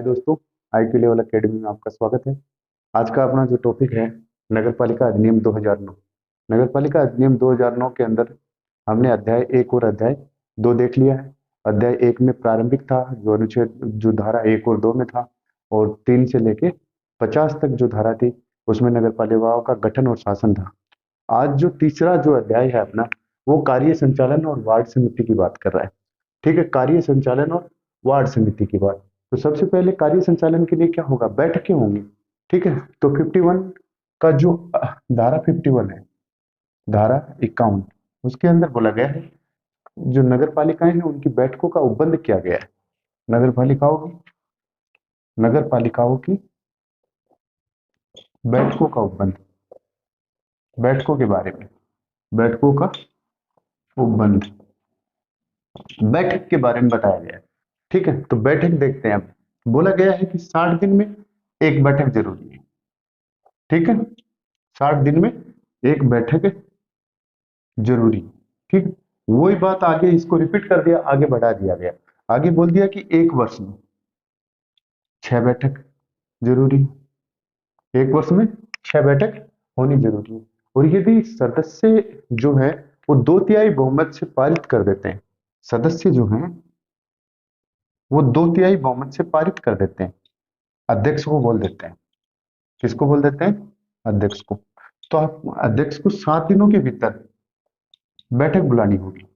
दोस्तों, IQ level academy में आपका स्वागत है। आज का अपना जो टॉपिक है नगरपालिका अधिनियम 2009। नगरपालिका अधिनियम 2009 के अंदर हमने अध्याय 1 और अध्याय 2 देख लिया है। अध्याय 1 में प्रारंभिक था, जो अनुच्छेद जो धारा 1 और 2 में था, और 3 से लेके 50 तक जो धारा थी उसमें नगरपालिकाओं का गठन और शासन था। आज जो तीसरा जो अध्याय है अपना, वो कार्य संचालन और वार्ड समिति की बात कर रहा है। ठीक है, कार्य संचालन और वार्ड समिति की बात। तो सबसे पहले कार्य संचालन के लिए क्या होगा, बैठकें होंगी। ठीक है, तो 51 का जो धारा 51 है, धारा 51, उसके अंदर बोला गया है जो नगर पालिकाएं हैं उनकी बैठकों का उपबंध किया गया है। नगर पालिकाओं की बैठकों का उपबंध, बैठकों के बारे में, बैठकों का उपबंध, बैठक के बारे में बताया गया है। ठीक है, तो बैठक देखते हैं। अब बोला गया है कि 60 दिन में एक बैठक जरूरी है। ठीक है, 60 दिन में एक बैठक जरूरी। ठीक, वही बात आगे इसको रिपीट कर दिया, आगे बढ़ा दिया गया। आगे बोल दिया कि एक वर्ष में 6 बैठक जरूरी, एक वर्ष में 6 बैठक होनी जरूरी है। और यदि सदस्य जो है वो 2/3 बहुमत से पारित कर देते हैं, सदस्य जो हैं वो 2/3 बहुमत से पारित कर देते हैं, अध्यक्ष को बोल देते हैं। किसको बोल देते हैं? अध्यक्ष को। तो आप अध्यक्ष को 7 दिनों के भीतर बैठक बुलानी होगी,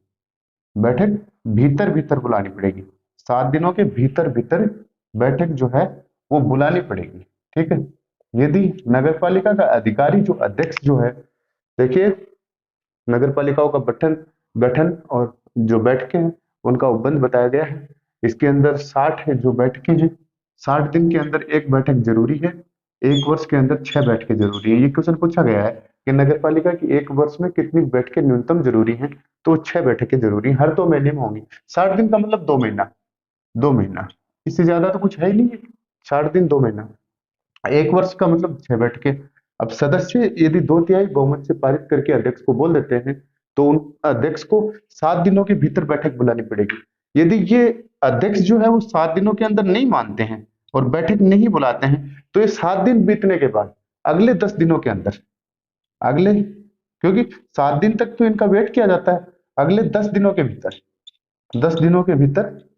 बैठक भीतर भीतर बुलानी पड़ेगी। 7 दिनों के भीतर भीतर बैठक जो है वो बुलानी पड़ेगी। ठीक है, यदि नगरपालिका का अधिकारी जो अध्यक्ष जो है, देखिए नगरपालिकाओं का गठन गठन और जो बैठकें हैं उनका उपबंध बताया गया है। इसके अंदर 60 है जो बैठकें हैं, 60 दिन के अंदर एक बैठक जरूरी है, एक वर्ष के अंदर 6 बैठकें जरूरी है। ये क्वेश्चन पूछा गया है कि नगरपालिका की एक वर्ष में कितनी बैठकें न्यूनतम जरूरी हैं, तो 6 बैठकें जरूरी हैं, हर 2 महीने में होंगी। 60 दिन का मतलब 2 महीना, 2 महीना, इससे ज्यादा तो कुछ है ही नहीं है। 60 दिन 2 महीना, एक वर्ष का मतलब 6 बैठकें। अब सदस्य यदि 2/3 बहुमत से पारित करके अध्यक्ष को बोल देते हैं तो उन अध्यक्ष को 7 दिनों के भीतर बैठक बुलानी पड़ेगी। यदि ये अध्यक्ष जो है वो 7 दिनों के अंदर नहीं मानते हैं और बैठक नहीं बुलाते हैं, तो ये 7 दिन बीतने के बाद अगले 10 दिनों के अंदर, अगले, क्योंकि 7 दिन तक तो इनका वेट किया जाता है, अगले 10 दिनों के भीतर, 10 दिनों के भीतर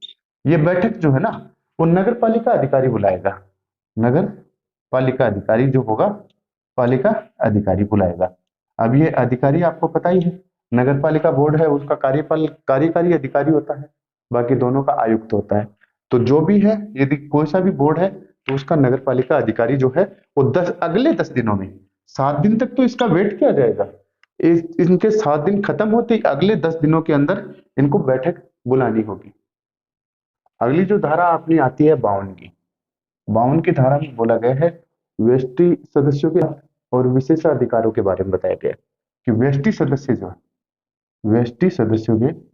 ये बैठक जो है ना वो नगर पालिका अधिकारी बुलाएगा। नगर पालिका अधिकारी जो होगा, पालिका अधिकारी बुलाएगा। अब ये अधिकारी आपको पता ही है, नगर पालिका बोर्ड है उसका कार्यकारी अधिकारी होता है, बाकी दोनों का आयुक्त होता है। तो जो भी है, यदि कोई सा भी बोर्ड है तो उसका नगर पालिका अधिकारी जो है वो अगले 10 दिनों में, 7 दिन तक तो इसका वेट किया जाएगा, इनके 7 दिन खत्म होते ही अगले 10 दिनों के अंदर इनको बैठक बुलानी होगी। अगली जो धारा अपनी आती है 52 की, 52 की धारा में बोला गया है व्यष्टि सदस्यों के और विशेषाधिकारों के बारे में बताया गया है कि व्यष्टि सदस्य जो है, व्यष्टि सदस्यों के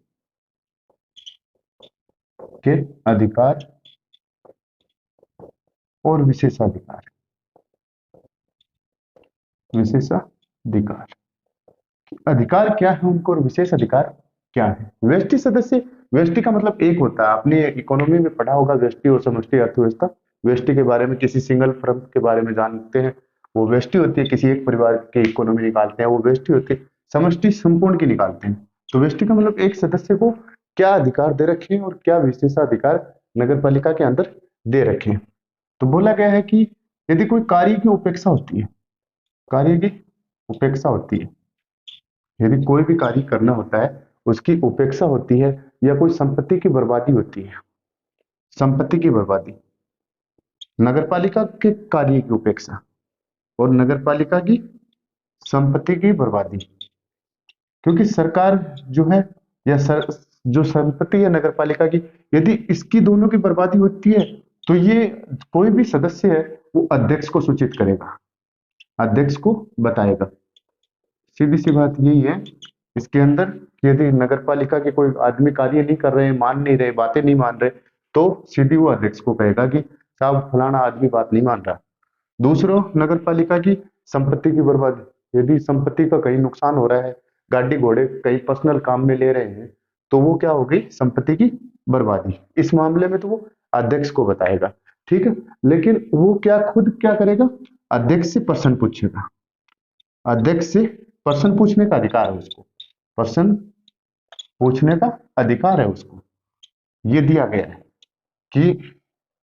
अधिकार और विशेषाधिकार, विशेषाधिकार, अधिकार क्या है उनको और विशेष अधिकार क्या है। व्यष्टि सदस्य, व्यष्टि का मतलब एक होता है, आपने इकोनॉमी में पढ़ा होगा व्यष्टि और समष्टि अर्थव्यवस्था। व्यष्टि के बारे में, किसी सिंगल फर्म के बारे में जानते हैं, वो व्यष्टि होती है, किसी एक परिवार की इकोनॉमी निकालते हैं वो व्यष्टि होती है। समष्टि संपूर्ण की निकालते हैं। तो व्यष्टि का मतलब एक सदस्य को क्या अधिकार दे रखे हैं और क्या विशेषाधिकार नगर पालिका के अंदर दे रखे हैं। तो बोला गया है कि यदि कोई कार्य की उपेक्षा होती है, कार्य की उपेक्षा होती है, यदि कोई भी कार्य करना होता है उसकी उपेक्षा होती है, या कोई संपत्ति की बर्बादी होती है, संपत्ति की बर्बादी, नगरपालिका के कार्य की उपेक्षा और नगरपालिका की संपत्ति की बर्बादी, क्योंकि सरकार जो है या जो संपत्ति है नगरपालिका की, यदि इसकी दोनों की बर्बादी होती है तो ये कोई भी सदस्य है वो अध्यक्ष को सूचित करेगा, अध्यक्ष को बताएगा। सीधी सी बात यही है इसके अंदर कि यदि नगरपालिका के कोई आदमी कार्य नहीं कर रहे, मान नहीं रहे, बातें नहीं मान रहे, तो सीधी वो अध्यक्ष को कहेगा कि साहब फलाना आदमी बात नहीं मान रहा। दूसरों, नगरपालिका की संपत्ति की बर्बादी, यदि संपत्ति का कहीं नुकसान हो रहा है, गाड़ी घोड़े कहीं पर्सनल काम में ले रहे हैं, तो वो क्या होगी, संपत्ति की बर्बादी। इस मामले में तो वो अध्यक्ष को बताएगा। ठीक है, लेकिन वो क्या खुद क्या करेगा, अध्यक्ष से प्रश्न पूछेगा, अध्यक्ष से प्रश्न पूछने का अधिकार है उसको, प्रश्न पूछने का अधिकार है उसको, ये दिया गया है कि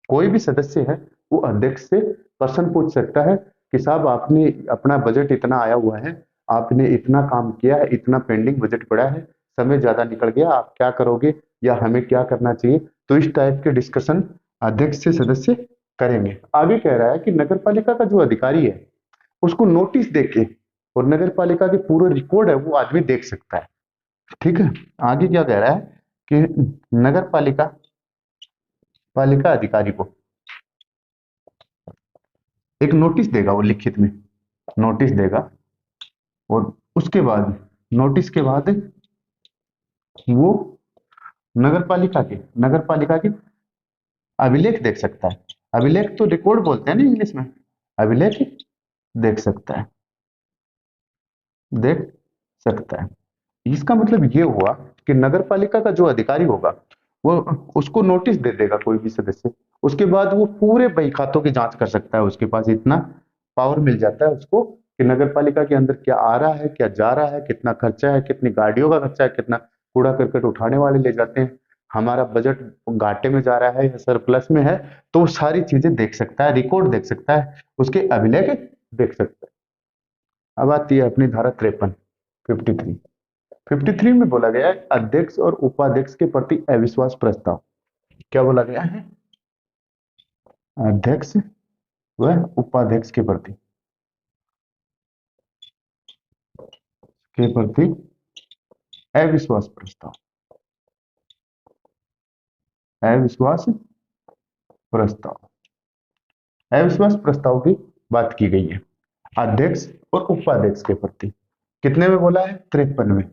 कोई भी सदस्य है वो अध्यक्ष से प्रश्न पूछ सकता है कि साहब आपने अपना बजट इतना आया हुआ है, आपने इतना काम किया है, इतना पेंडिंग बजट पड़ा है, समय ज्यादा निकल गया, आप क्या करोगे या हमें क्या करना चाहिए। तो इस टाइप के डिस्कशन अध्यक्ष से सदस्य करेंगे। आगे कह रहा है कि नगर पालिका का जो अधिकारी है उसको नोटिस देके और नगर पालिका के पूरे रिकॉर्ड है वो आदमी देख सकता है। ठीक है, आगे क्या कह रहा है कि नगर पालिका पालिका अधिकारी को एक नोटिस देगा, वो लिखित में नोटिस देगा, और उसके बाद नोटिस के बाद वो नगर पालिका के अभिलेख देख सकता है। अभिलेख तो रिकॉर्ड बोलते हैं ना इंग्लिश में, अभिलेख देख सकता है, देख सकता है। इसका मतलब ये हुआ कि नगर पालिका का जो अधिकारी होगा वो उसको नोटिस दे देगा कोई भी सदस्य, उसके बाद वो पूरे बही खातों की जांच कर सकता है। उसके पास इतना पावर मिल जाता है उसको कि नगर पालिका के अंदर क्या आ रहा है, क्या जा रहा है, कितना खर्चा है, कितनी गाड़ियों का खर्चा है, कितना कूड़ा करकट उठाने वाले ले जाते हैं, हमारा बजट घाटे में जा रहा है या सरप्लस में है, तो वो सारी चीजें देख सकता है, रिकॉर्ड देख सकता है, उसके अभिलेख देख सकता है। अब आती है अपनी धारा 53 53। 53 में बोला गया है अध्यक्ष और उपाध्यक्ष के प्रति अविश्वास प्रस्ताव। क्या बोला गया है, अध्यक्ष व उपाध्यक्ष के प्रति अविश्वास प्रस्ताव, अविश्वास प्रस्ताव, अविश्वास प्रस्ताव की बात की गई है अध्यक्ष और उपाध्यक्ष के प्रति। कितने में बोला है, 53 में।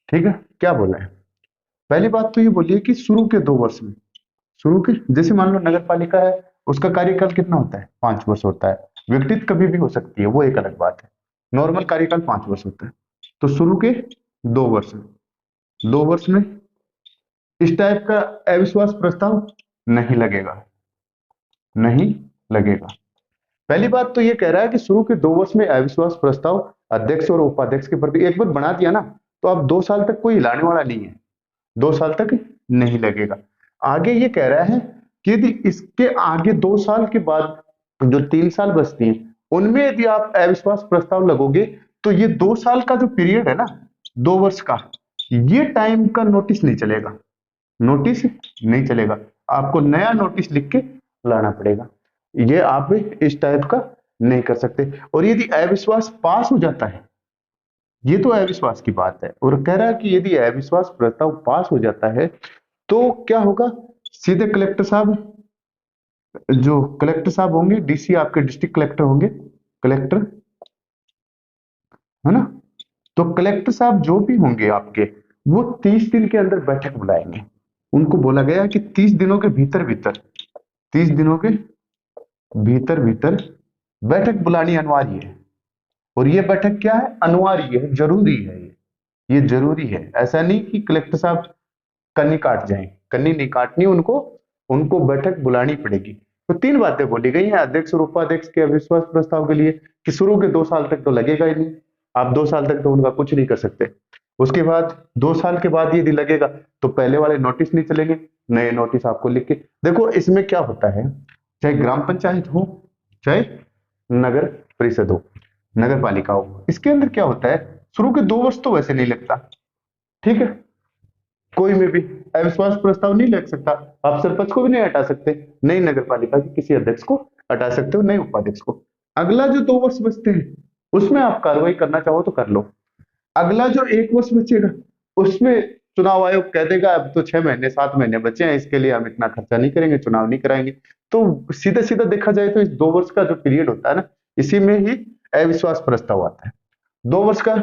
ठीक है, क्या बोला है, पहली बात तो ये बोलिए कि शुरू के 2 वर्ष में, शुरू के जैसे मान लो नगर पालिका है, उसका कार्यकाल कितना होता है, 5 वर्ष होता है। विघटित कभी भी हो सकती है, वो एक अलग बात है। नॉर्मल कार्यकाल 5 वर्ष होता है। तो शुरू के 2 वर्ष, 2 वर्ष में इस टाइप का अविश्वास प्रस्ताव नहीं लगेगा, नहीं लगेगा। पहली बात तो ये कह रहा है कि शुरू के 2 वर्ष में अविश्वास प्रस्ताव अध्यक्ष और उपाध्यक्ष के प्रति, एक बार बना दिया ना तो अब 2 साल तक कोई हिलाने वाला नहीं है, 2 साल तक नहीं लगेगा। आगे ये कह रहा है कि यदि इसके आगे 2 साल के बाद जो 3 साल बचती हैं उनमें यदि आप अविश्वास प्रस्ताव लगोगे तो ये 2 साल का जो पीरियड है ना, 2 वर्ष का, ये टाइम का नोटिस नहीं चलेगा, नोटिस नहीं चलेगा, आपको नया नोटिस लिख के लाना पड़ेगा। ये आप इस टाइप का नहीं कर सकते। और यदि अविश्वास पास हो जाता है, ये तो अविश्वास की बात है, और कह रहा है कि यदि अविश्वास प्रस्ताव पास हो जाता है तो क्या होगा, सीधे कलेक्टर साहब, जो कलेक्टर साहब होंगे, डीसी आपके डिस्ट्रिक्ट कलेक्टर होंगे, कलेक्टर, है ना, तो कलेक्टर साहब जो भी होंगे आपके, वो 30 दिन के अंदर बैठक बुलाएंगे। उनको बोला गया है कि 30 दिनों के भीतर भीतर, 30 दिनों के भीतर भीतर बैठक बुलानी अनिवार्य है। और ये बैठक क्या है, अनिवार्य है, जरूरी है, ये जरूरी है। ऐसा नहीं कि कलेक्टर साहब कन्नी काट जाएं, कन्नी नहीं काटनी उनको, उनको बैठक बुलानी पड़ेगी। तो 3 बातें बोली गई हैं अध्यक्ष और उपाध्यक्ष के अविश्वास प्रस्ताव के लिए कि शुरू के 2 साल तक तो लगेगा ही नहीं, आप 2 साल तक तो उनका कुछ नहीं कर सकते। उसके बाद 2 साल के बाद यदि लगेगा तो पहले वाले नोटिस नहीं चलेंगे, नए नोटिस आपको लिख के। देखो इसमें क्या होता है, चाहे ग्राम पंचायत हो, चाहे नगर परिषद हो, नगर पालिका हो, इसके अंदर क्या होता है, शुरू के 2 वर्ष तो वैसे नहीं लगता। ठीक है, कोई में भी अविश्वास प्रस्ताव नहीं लग सकता, आप सरपंच को भी नहीं हटा सकते, नई नगर पालिका के किसी अध्यक्ष को हटा सकते हो, नए उपाध्यक्ष को। अगला जो 2 वर्ष बचते हैं उसमें आप कार्रवाई करना चाहो तो कर लो। अगला जो 1 वर्ष बचेगा उसमें चुनाव आयोग कह देगा अब तो 6 महीने 7 महीने बचे हैं, इसके लिए हम इतना खर्चा नहीं करेंगे, चुनाव नहीं कराएंगे। तो सीधा सीधा देखा जाए तो इस 2 वर्ष का जो पीरियड होता है ना, इसी में ही अविश्वास प्रस्ताव आता है। 2 वर्ष का,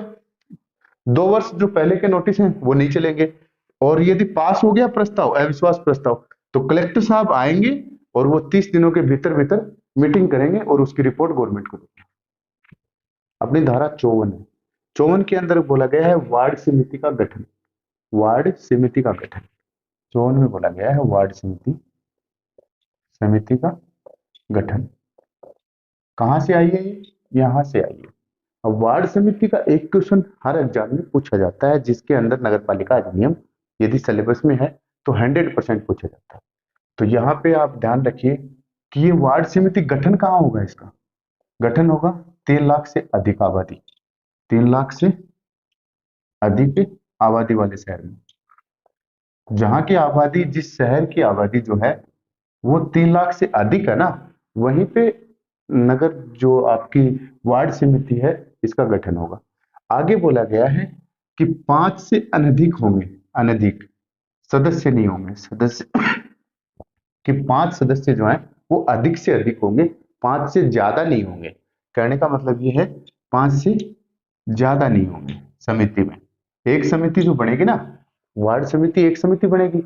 2 वर्ष जो पहले के नोटिस हैं वो नहीं चलेंगे। और यदि पास हो गया प्रस्ताव, अविश्वास प्रस्ताव, तो कलेक्टर साहब आएंगे और वो 30 दिनों के भीतर भीतर मीटिंग करेंगे और उसकी रिपोर्ट गवर्नमेंट को देंगे। अपनी धारा 54 है, 54 के अंदर बोला गया है वार्ड समिति का गठन, वार्ड समिति का गठन 54 में बोला गया है वार्ड समिति, समिति का गठन कहाँ से आई है? ये यहाँ से आई है। अब वार्ड समिति का एक क्वेश्चन हर एग्जाम में पूछा जाता है, जिसके अंदर नगर पालिका अधिनियम यदि सिलेबस में है तो 100% पूछा जाता है। तो यहाँ पे आप ध्यान रखिए कि ये वार्ड समिति गठन कहाँ होगा? इसका गठन होगा 3 लाख से अधिक आबादी, 3 लाख से अधिक आबादी वाले शहर में। जहां की आबादी, जिस शहर की आबादी जो है वो 3 लाख से अधिक है ना, वहीं पे नगर जो आपकी वार्ड समिति है इसका गठन होगा। आगे बोला गया है कि 5 से अनधिक होंगे, अनधिक सदस्य नहीं होंगे, सदस्य कि 5 सदस्य जो हैं वो अधिक से अधिक होंगे, 5 से ज्यादा नहीं होंगे। कहने का मतलब ये है 5 से ज्यादा नहीं होंगे समिति में। एक समिति जो बनेगी ना, वार्ड समिति एक समिति बनेगी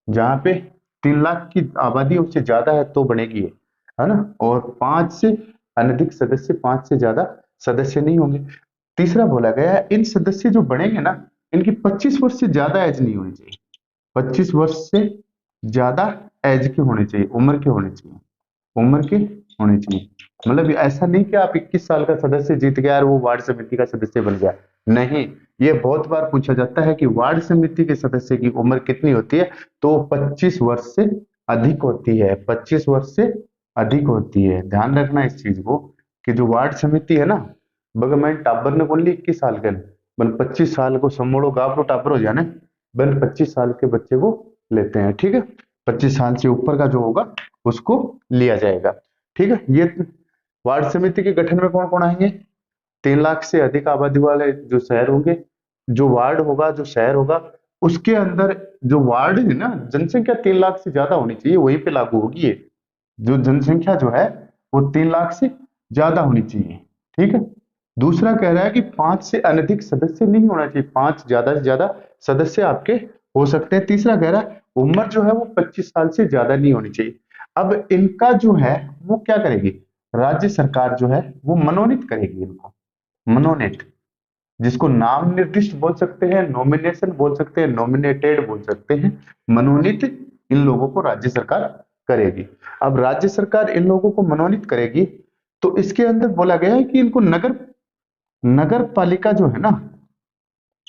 जहां पे 3 लाख की आबादी उससे ज्यादा है तो बनेगी ये, है ना। और 5 से अनधिक सदस्य, 5 से ज्यादा सदस्य नहीं होंगे। तीसरा बोला गया है इन सदस्य जो बनेंगे ना, इनकी 25 वर्ष से ज्यादा एज नहीं होनी चाहिए, 25 वर्ष से ज्यादा एज के होने चाहिए, उम्र के होने चाहिए, उम्र के होने चाहिए। मतलब ऐसा नहीं कि आप 21 साल का सदस्य जीत गया और वो वार्ड समिति का सदस्य बन गया, नहीं। ये बहुत बार पूछा जाता है कि वार्ड समिति के सदस्य की उम्र कितनी होती है, तो 25 वर्ष से अधिक होती है, 25 वर्ष से अधिक होती है। ध्यान रखना इस चीज को कि जो वार्ड समिति है ना, बगर मैं टाबर ने बोली 21 साल के बन 25 साल को समोड़ो गावरो टाबर हो जाने, बन 25 साल के बच्चे को लेते हैं, ठीक है। 25 साल से ऊपर का जो होगा उसको लिया जाएगा, ठीक है। ये वार्ड समिति के गठन में कौन कौन आएंगे? 3 लाख से अधिक आबादी वाले जो शहर होंगे, जो वार्ड होगा, जो शहर होगा, उसके अंदर जो वार्ड है ना, जनसंख्या 3 लाख से ज्यादा होनी चाहिए, वहीं पे लागू होगी ये। जो जनसंख्या जो है वो 3 लाख से ज्यादा होनी चाहिए, ठीक है। दूसरा कह रहा है कि 5 से अनधिक सदस्य नहीं होना चाहिए, 5 ज्यादा से ज्यादा सदस्य आपके हो सकते हैं। तीसरा कह रहा है उम्र जो है वो 25 साल से ज्यादा नहीं होनी चाहिए। अब इनका जो है वो क्या करेगी? राज्य सरकार जो है वो मनोनीत करेगी इनको, मनोनीत, जिसको नाम निर्दिष्ट बोल सकते हैं, नॉमिनेशन बोल सकते हैं, नॉमिनेटेड बोल सकते हैं, मनोनीत इन लोगों को राज्य सरकार करेगी। अब राज्य सरकार इन लोगों को मनोनीत करेगी तो इसके अंदर बोला गया है कि इनको नगर नगर पालिका जो है ना,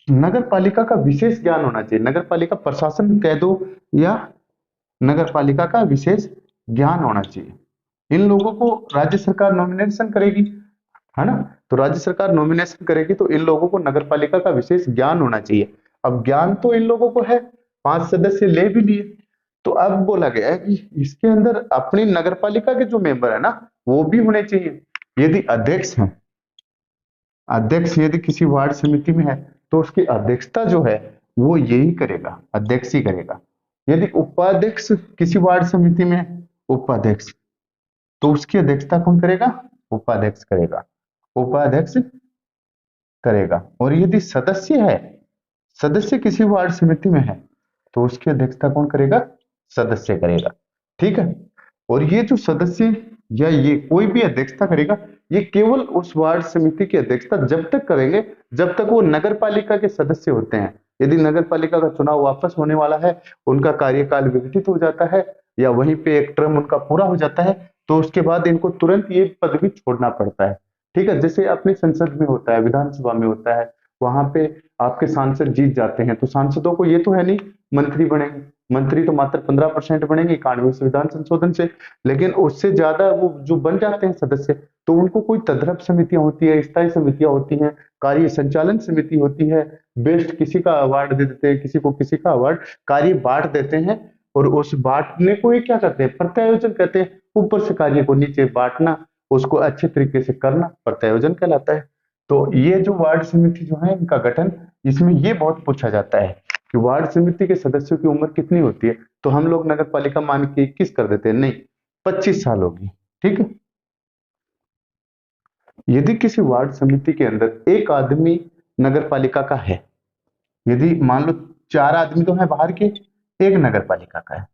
नगर पालिका का विशेष ज्ञान होना चाहिए, नगर पालिका प्रशासन कह दो या नगर पालिका का विशेष ज्ञान होना चाहिए। इन लोगों को राज्य सरकार नॉमिनेशन करेगी, है ना। तो राज्य सरकार नॉमिनेशन करेगी तो इन लोगों को नगर पालिका का विशेष ज्ञान होना चाहिए। अब ज्ञान तो इन लोगों को है, 5 सदस्य ले भी लिए, तो अब बोला गया है कि इसके अंदर अपनी नगर पालिका के जो मेंबर है ना वो भी होने चाहिए। यदि अध्यक्ष है, अध्यक्ष यदि किसी वार्ड समिति में है तो उसकी अध्यक्षता जो है वो यही करेगा, अध्यक्ष ही करेगा। यदि उपाध्यक्ष किसी वार्ड समिति में है, उपाध्यक्ष, तो उसकी अध्यक्षता कौन करेगा? उपाध्यक्ष करेगा, उपाध्यक्ष करेगा। और यदि सदस्य है, सदस्य किसी वार्ड समिति में है तो उसकी अध्यक्षता कौन करेगा? सदस्य करेगा, ठीक है। और ये जो सदस्य या ये कोई भी अध्यक्षता करेगा, ये केवल उस वार्ड समिति की अध्यक्षता जब तक करेंगे जब तक वो नगर पालिका के सदस्य होते हैं। यदि नगर पालिका का चुनाव वापस होने वाला है, उनका कार्यकाल विघटित हो जाता है या वहीं पे एक टर्म उनका पूरा हो जाता है, तो उसके बाद इनको तुरंत ये पदवी छोड़ना पड़ता है, ठीक है। जैसे अपनी संसद में होता है, विधानसभा में होता है, वहां पे आपके सांसद जीत जाते हैं तो सांसदों को ये तो है नहीं मंत्री बनेंगे, मंत्री तो मात्र 15% बनेंगे 91 संविधान संशोधन से, लेकिन उससे ज्यादा वो जो बन जाते हैं सदस्य तो उनको कोई तदरप समितियां होती है, स्थायी समितियां होती हैं, कार्य संचालन समिति होती है, बेस्ट किसी का अवार्ड दे देते हैं, किसी को किसी का अवार्ड, कार्य बांट देते हैं। और उस बांटने को ये क्या करते हैं? प्रत्यायोजन कहते हैं। ऊपर से कार्य को नीचे बांटना, उसको अच्छे तरीके से करना प्रत्यायोजन कहलाता है। तो ये जो वार्ड समिति जो है इनका गठन, इसमें ये बहुत पूछा जाता है कि वार्ड समिति के सदस्यों की उम्र कितनी होती है, तो हम लोग नगर पालिका मान के 21 कर देते हैं, नहीं 25 साल होगी, ठीक है। यदि किसी वार्ड समिति के अंदर एक आदमी नगर पालिका का है, यदि मान लो 4 आदमी तो है बाहर के, एक नगर पालिका का है,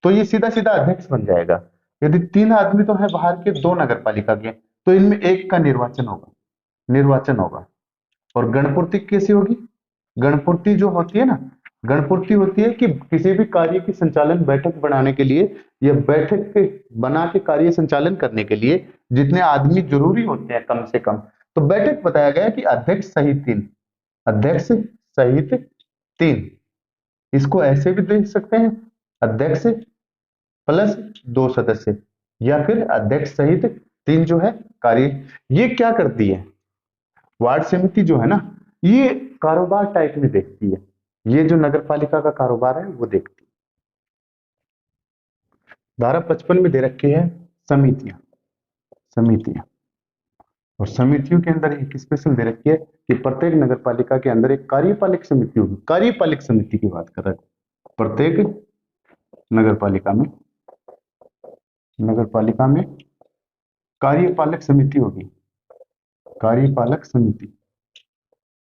तो ये सीधा सीधा अध्यक्ष बन जाएगा। यदि 3 आदमी तो है बाहर के, 2 नगर पालिका के, तो इनमें एक का निर्वाचन होगा, निर्वाचन होगा। और गणपूर्ति कैसी होगी? गणपूर्ति जो होती है ना, गणपूर्ति होती है कि किसी भी कार्य की संचालन बैठक बनाने के लिए या बैठक के बना के कार्य संचालन करने के लिए जितने आदमी जरूरी होते हैं कम से कम, तो बैठक बताया गया कि अध्यक्ष सहित तीन, अध्यक्ष सहित तीन। इसको ऐसे भी देख सकते हैं, अध्यक्ष प्लस दो सदस्य, या फिर अध्यक्ष सहित तीन जो है कार्य। ये क्या करती है, वार्ड समिति जो है ना, ये कारोबार टाइप में देखती है, ये जो नगर पालिका का कारोबार है वो देखती है। धारा 55 में दे रखी है समितियां, समितियां, और समितियों के अंदर एक स्पेशल दे रखी है कि प्रत्येक नगर पालिका के अंदर एक कार्यपालिक समिति होगी। कार्यपालिक समिति की बात कर रहा है, प्रत्येक नगर पालिका में, नगर पालिका में कार्यपालक समिति होगी, कार्यपालक समिति।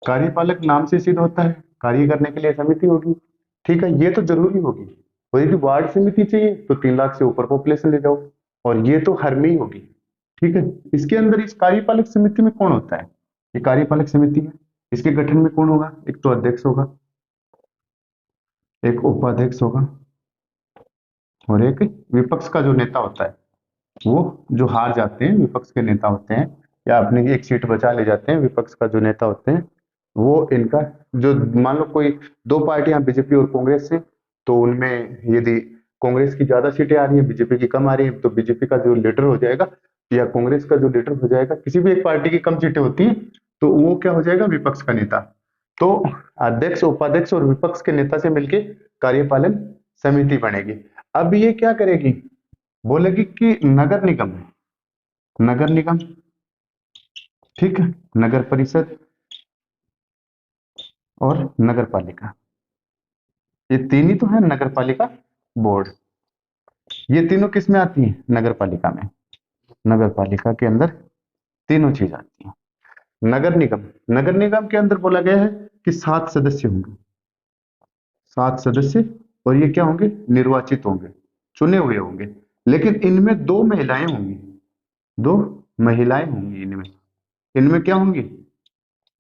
कार्यपालक नाम से सिद्ध होता है, कार्य करने के लिए समिति होगी, ठीक है, ये तो जरूरी होगी। और यदि वार्ड समिति चाहिए तो 3 लाख से ऊपर पॉपुलेशन ले जाओ, और ये तो हर में ही होगी, ठीक है। इसके अंदर इस कार्यपालक समिति में कौन होता है, ये कार्यपालक समिति है, इसके गठन में कौन होगा, एक तो अध्यक्ष होगा, एक उपाध्यक्ष होगा, और एक विपक्ष का जो नेता होता है, वो जो हार जाते हैं विपक्ष के नेता होते हैं, या अपनी एक सीट बचा ले जाते हैं, विपक्ष का जो नेता होते हैं वो इनका जो, मान लो कोई 2 पार्टियां बीजेपी और कांग्रेस से, तो उनमें यदि कांग्रेस की ज्यादा सीटें आ रही है, बीजेपी की कम आ रही है, तो बीजेपी का जो लीडर हो जाएगा या कांग्रेस का जो लीडर हो जाएगा, किसी भी एक पार्टी की कम सीटें होती हैं तो वो क्या हो जाएगा, विपक्ष का नेता। तो अध्यक्ष उपाध्यक्ष और विपक्ष के नेता से मिलकर कार्यपालन समिति बनेगी। अब ये क्या करेगी, बोलेगी कि नगर निगम है, नगर निगम, ठीक है, नगर परिषद और नगर पालिका, ये तीन ही तो है नगर पालिका बोर्ड। ये तीनों किस में आती हैं, नगर पालिका में, नगर पालिका के अंदर तीनों चीज आती हैं। नगर निगम, नगर निगम के अंदर बोला गया है कि 7 सदस्य होंगे, 7 सदस्य, और ये क्या होंगे, निर्वाचित होंगे, चुने हुए होंगे, लेकिन इनमें 2 महिलाएं होंगी, 2 महिलाएं होंगी इनमें, इनमें क्या होंगी,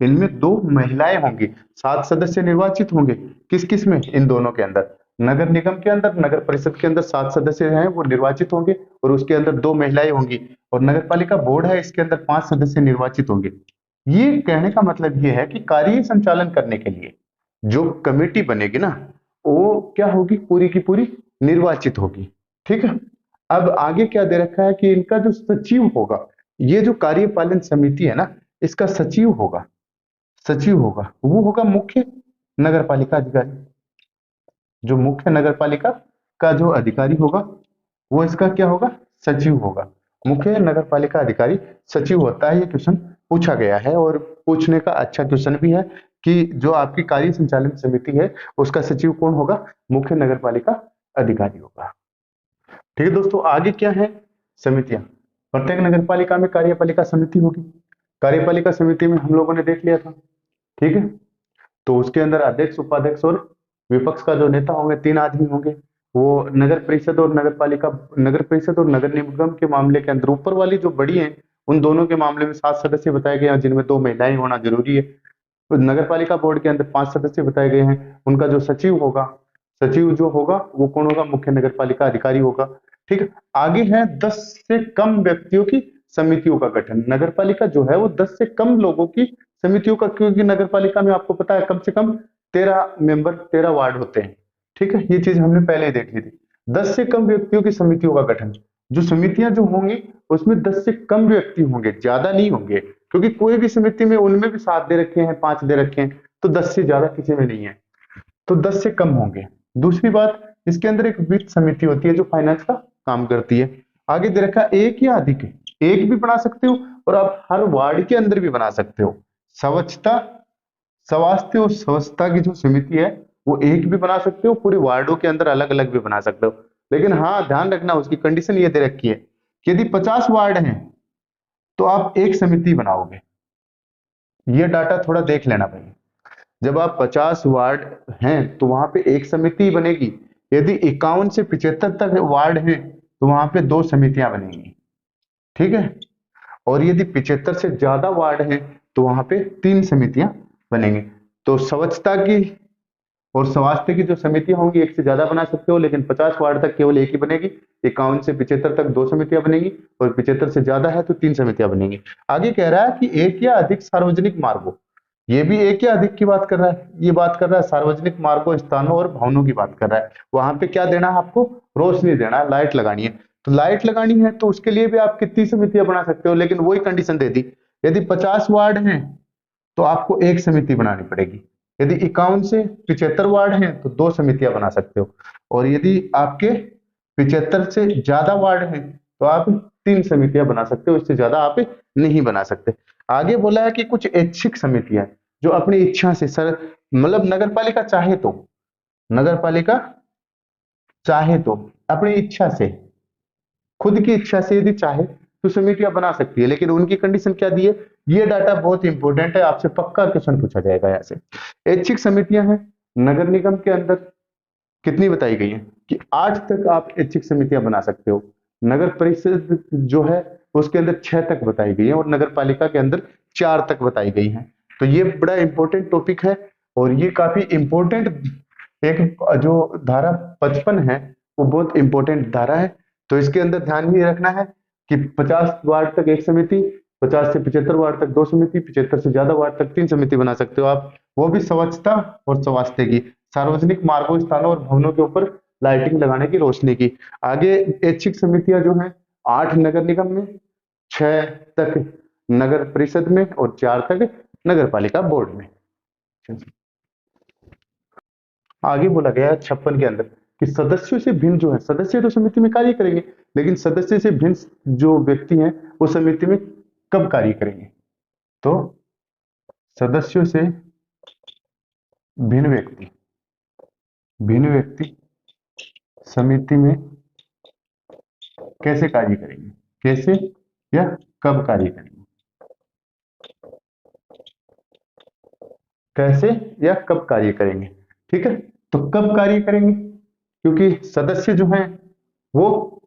इनमें 2 महिलाएं होंगी। 7 सदस्य निर्वाचित होंगे, किस किस में, इन दोनों के अंदर, नगर निगम के अंदर, नगर परिषद के अंदर 7 सदस्य हैं वो निर्वाचित होंगे, और उसके अंदर 2 महिलाएं होंगी, और नगर पालिका बोर्ड है इसके अंदर 5 सदस्य निर्वाचित होंगे। ये कहने का मतलब ये है कि कार्य संचालन करने के लिए जो कमेटी बनेगी ना, वो क्या होगी, पूरी की पूरी निर्वाचित होगी, ठीक है। अब आगे क्या दे रखा है कि इनका जो सचिव होगा, ये जो कार्यपालन समिति है ना, इसका सचिव होगा, सचिव होगा, वो होगा मुख्य नगर पालिका अधिकारी। जो मुख्य नगर पालिका का जो अधिकारी होगा वो इसका क्या होगा, सचिव होगा। मुख्य नगर पालिका अधिकारी सचिव होता है। ये क्वेश्चन पूछा गया है, और पूछने का अच्छा क्वेश्चन भी है कि जो आपकी कार्य संचालन समिति है उसका सचिव कौन होगा, मुख्य नगर पालिका अधिकारी होगा, ठीक है दोस्तों। आगे क्या है, समितियां, प्रत्येक नगर पालिका में कार्यपालिका समिति होगी। कार्यपालिका समिति में हम लोगों ने देख लिया था, ठीक है, तो उसके अंदर अध्यक्ष उपाध्यक्ष और विपक्ष का जो नेता होंगे, 3 आदमी होंगे। वो नगर परिषद और नगर पालिका, नगर परिषद और नगर निगम के मामले के अंदर ऊपर वाली जो बड़ी हैं उन दोनों के मामले में 7 सदस्य बताए गए हैं, जिनमें 2 महिलाएं होना जरूरी है। तो नगर पालिका बोर्ड के अंदर 5 सदस्य बताए गए हैं, उनका जो सचिव होगा, सचिव जो होगा वो कौन होगा, मुख्य नगर पालिका अधिकारी होगा, ठीक है। आगे है 10 से कम व्यक्तियों की समितियों का गठन। नगर पालिका जो है वो 10 से कम लोगों की समितियों का, क्योंकि नगर पालिका में आपको पता है कम से कम 13 मेंबर, 13 वार्ड होते हैं, ठीक है, ये चीज हमने पहले ही देखी थी। 10 से कम व्यक्तियों की समितियों का गठन, जो समितियां जो होंगी उसमें 10 से कम व्यक्ति होंगे, ज्यादा नहीं होंगे, क्योंकि कोई भी समिति में उनमें भी 7 दे रखे हैं, 5 दे रखे हैं, तो 10 से ज्यादा किसी में नहीं है, तो 10 से कम होंगे। दूसरी बात, इसके अंदर एक वित्त समिति होती है जो फाइनेंस का काम करती है। आगे दे रखा एक या अधिक, एक भी बना सकते हो और आप हर वार्ड के अंदर भी बना सकते हो। स्वच्छता, स्वास्थ्य और स्वच्छता की जो समिति है वो एक भी बना सकते हो, पूरे वार्डों के अंदर अलग अलग भी बना सकते हो, लेकिन हाँ ध्यान रखना, उसकी कंडीशन ये दे रखी है कि यदि 50 वार्ड हैं तो आप एक समिति बनाओगे। ये डाटा थोड़ा देख लेना भाई, जब आप 50 वार्ड हैं तो वहां पे एक समिति बनेगी, यदि 51 से 75 तक वार्ड हैं तो वहां पे 2 समितियां बनेंगी, ठीक है, और यदि 75 से ज्यादा वार्ड हैं तो वहां पे 3 समितियां बनेंगी। तो स्वच्छता की और स्वास्थ्य की जो समितियां होंगी एक से ज्यादा बना सकते हो, लेकिन 50 वार्ड तक केवल एक ही बनेगी। 51 से 75 तक 2 समितियां बनेगी, और 75 से ज्यादा है तो 3 समितियां बनेंगी। आगे कह रहा है कि एक या अधिक सार्वजनिक मार्गों, ये भी एक या अधिक की बात कर रहा है, ये बात कर रहा है सार्वजनिक मार्गों, स्थानों और भवनों की बात कर रहा है। वहां पे क्या देना है आपको, रोशनी देना है, लाइट लगानी है। तो लाइट लगानी है तो उसके लिए भी आप कितनी समितियां बना सकते हो, लेकिन वही कंडीशन दे दी, यदि 50 वार्ड हैं तो आपको एक समिति बनानी पड़ेगी, यदि 51 से 75 वार्ड हैं तो 2 समितियां बना सकते हो, और यदि आपके 75 से ज्यादा वार्ड हैं तो आप 3 समितियां बना सकते हो, इससे ज्यादा आप नहीं बना सकते। आगे बोला है कि कुछ ऐच्छिक समितियां जो अपनी इच्छा से, सर मतलब नगर पालिका चाहे तो, नगर पालिका चाहे तो अपनी इच्छा से, खुद की इच्छा से यदि चाहे तो समितियां बना सकती है, लेकिन उनकी कंडीशन क्या दी है, ये डाटा बहुत इंपॉर्टेंट है, आपसे पक्का क्वेश्चन पूछा जाएगा यहाँ से। ऐच्छिक समितियां हैं नगर निगम के अंदर, कितनी बताई गई है कि 8 तक आप ऐच्छिक समितियां बना सकते हो। नगर परिषद जो है उसके अंदर 6 तक बताई गई है, और नगर पालिका के अंदर 4 तक बताई गई है। तो ये बड़ा इंपॉर्टेंट टॉपिक है, और ये काफी इंपॉर्टेंट, एक जो धारा 55 है वो बहुत इंपॉर्टेंट धारा है। तो इसके अंदर ध्यान ही रखना है कि 50 वार्ड तक एक समिति, 50 से 75 वार्ड तक 2 समिति, 75 से ज्यादा वार्ड तक 3 समिति बना सकते हो आप, वो भी स्वच्छता और स्वास्थ्य की, सार्वजनिक मार्गों, स्थानों और भवनों के ऊपर लाइटिंग लगाने की, रोशनी की। आगे ऐच्छिक समितियां जो हैं 8 नगर निगम में, 6 तक नगर परिषद में, और 4 तक नगर पालिका बोर्ड में। आगे बोला गया है 56 के अंदर कि सदस्यों से भिन्न जो है, सदस्य तो समिति में कार्य करेंगे, लेकिन सदस्य से भिन्न जो व्यक्ति हैं वो समिति में कब कार्य करेंगे, तो सदस्यों से भिन्न व्यक्ति, भिन्न व्यक्ति समिति में कैसे कार्य करेंगे, कैसे या कब कार्य करेंगे, कैसे या कब कार्य करेंगे। ठीक है, तो कब कार्य करेंगे, क्योंकि सदस्य जो हैं वो,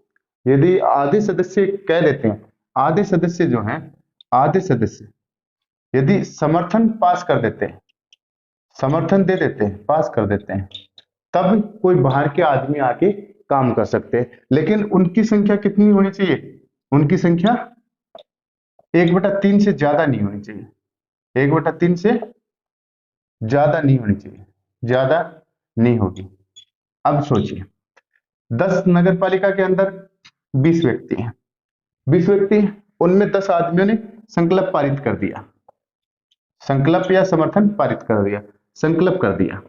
यदि आधे सदस्य कह देते हैं, आधे सदस्य जो हैं, आधे सदस्य यदि समर्थन पास कर देते हैं, समर्थन दे देते हैं, पास कर देते हैं, तब कोई बाहर के आदमी आके काम कर सकते हैं, लेकिन उनकी संख्या कितनी होनी चाहिए, उनकी संख्या 1/3 से ज्यादा नहीं होनी चाहिए, 1/3 से ज्यादा नहीं होनी चाहिए, ज्यादा नहीं होगी। अब सोचिए 10 नगर पालिका के अंदर 20 व्यक्ति हैं, 20 व्यक्ति हैं, उनमें 10 आदमियों ने संकल्प पारित कर दिया, संकल्प या समर्थन पारित कर दिया, संकल्प कर दिया,